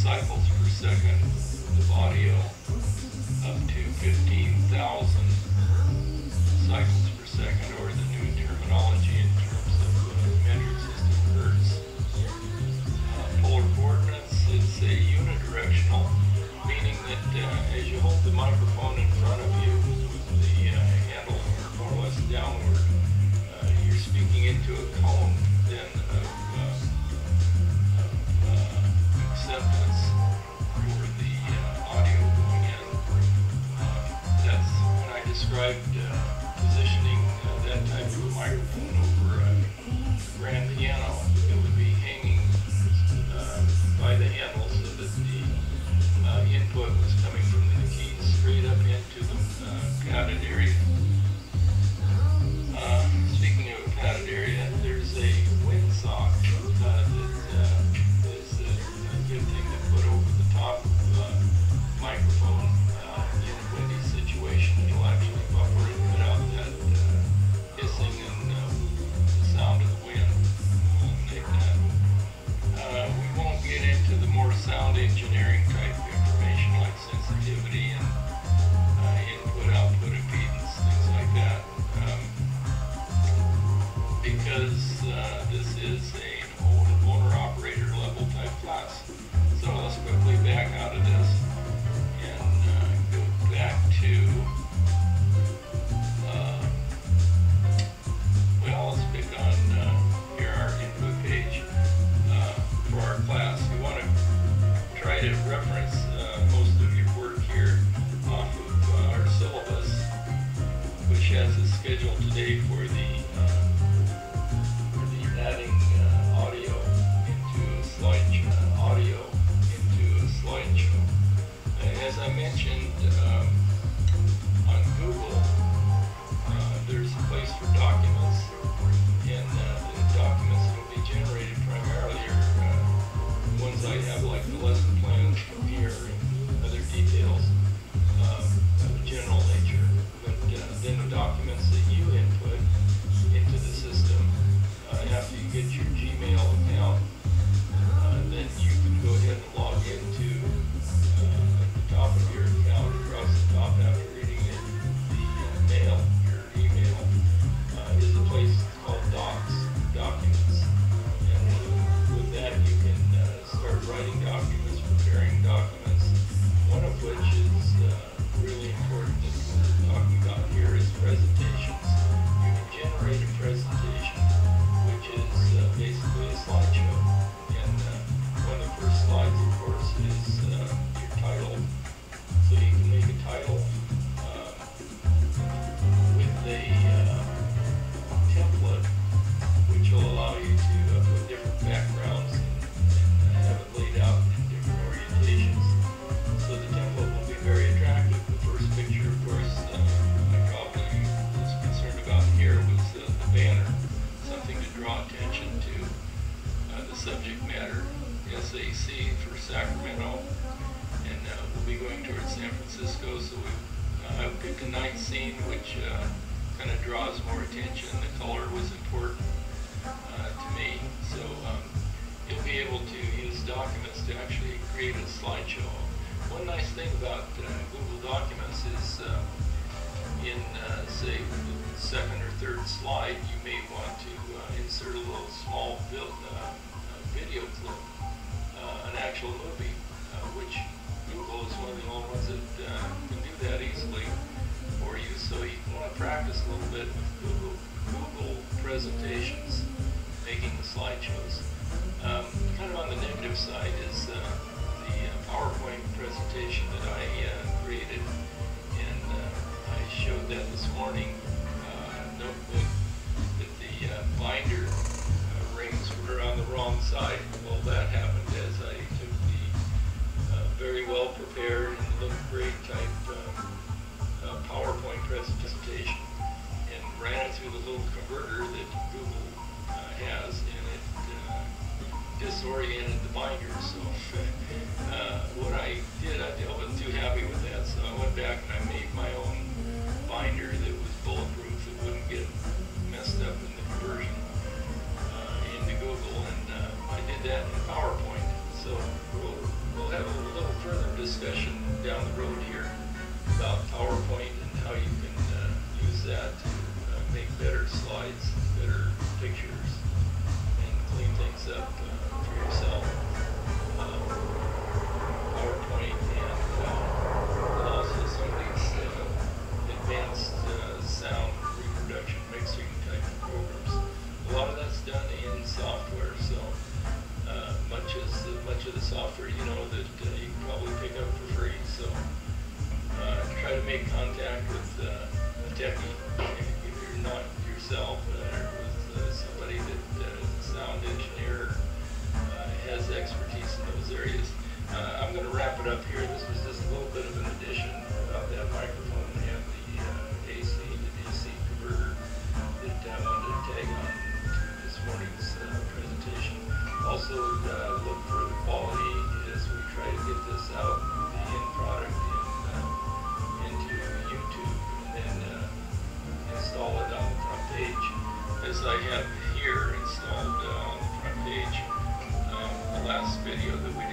cycles per second of audio up to 15,000 cycles per second, or the new terminology in terms of metric system hertz. Polar coordinates, it's a unidirectional, meaning that as you hold the microphone in front of you with the handle more or less downward, you're speaking into a cone then of acceptance for the audio going in. That's when I described positioning that type of a microphone over a grand piano. It would be hanging by the handle so that the input was coming from the keys straight up into the padded area. Speaking of a padded area, there's a windsock that is a good thing to put over the top of the microphone in a windy situation. It'll actually buffer and cut out that hissing and the sound of the wind. Eliminate that. We won't get into the more sound engineering type information like sensitivity and input-output impedance, things like that, because this is an owner-operator level type class. So let's quickly back out of this and go back to, well, let's pick on here our input page for our class. We want to try to reference most of your work here off of our syllabus, which has a schedule today for the adding audio into a slideshow. As I mentioned, on Google, there's a place for documents, and the documents that will be generated primarily are ones I have, like the lesson plans from here and other details of a general nature. But then the documents that you input into the system, after you get your Gmail account, then you can go ahead and log into at the top of your account, across the top after reading the mail, your email, is a place called Documents. And with that you can start writing documents, preparing documents, one of which is really important that we're talking about here is presentations. You can generate a presentation, which is basically a slideshow. And one of the first slides, of course, is your title. So you can make a title with a template, which will allow you to put different backgrounds and have it laid out in different orientations. So the template will be very attractive. The first picture, of course, I probably was concerned about here was the banner, something to draw attention to the subject matter, SAC for Sacramento, and we'll be going towards San Francisco, so I picked a night scene which kind of draws more attention. The color was important to me, so you'll be able to use documents to actually create a slideshow. One nice thing about Google Documents is in, say, the second or third slide, you may want to insert a little small video clip, an actual movie, which Google is one of the only ones that can do that easily for you. So you want to practice a little bit with Google presentations, making the slideshows. Kind of on the negative side is the PowerPoint presentation that I created, and I showed that this morning. Notebook that the binder rings were on the wrong side. Well, that happened as I took the very well prepared and looked great type PowerPoint presentation and ran it through the little converter that Google has, and it disoriented the binder. So what I did, I wasn't too happy with that, so I went back and I made my own binder that was bullet that to make better slides, better pictures, and clean things up for yourself. PowerPoint and also some of these advanced sound reproduction mixing type of programs. A lot of that's done in software, so much of the software, you know, that you can probably pick up for free. So try to make contact with a techie if you're not yourself, or with somebody that is a sound engineer, has expertise in those areas. I'm going to wrap it up here. This was just a little bit of an addition about that microphone and the AC to DC converter that I wanted to tag on this morning's presentation. Also, look for the quality as we try to get this out, the end product into YouTube, and then install it on the front page. As I have here installed on the front page, the last video that we